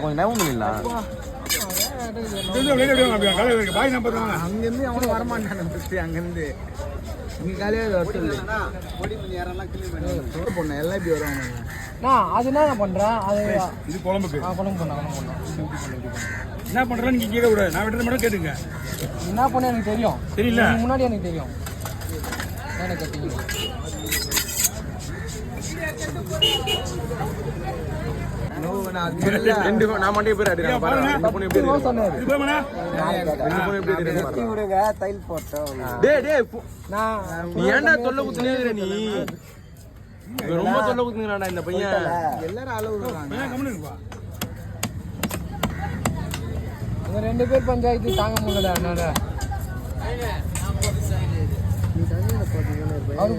கொஞ்சம் நேரம் இல்ல அங்கிருந்து அவனும் வரமாட்டான் அங்கிருந்து இங்க காலையில பொண்ணு எல்லாம் இப்படி வருவாங்க அது என்ன பண்றேன் அது இது குழம்புக்கு குழம்பு பண்ண என்ன பண்றேன்னு நீங்க கேட்க கூடாது நான் விட்டு மட்டும் கேட்டுங்க என்ன பண்ண எனக்கு தெரியும் தெரியல முன்னாடி எனக்கு தெரியும் எனக்கு தெரியும் நான் மண்டே பேர் நீ ஏன்டா தொல்லை குத்துனே நீ ரொம்ப தொல்லை குத்துங்கிறான்டா இந்த பையன் எல்லாரும் அளவு ரெண்டு பேர் பஞ்சாயத்து தாங்க முடியல அதனால அவரு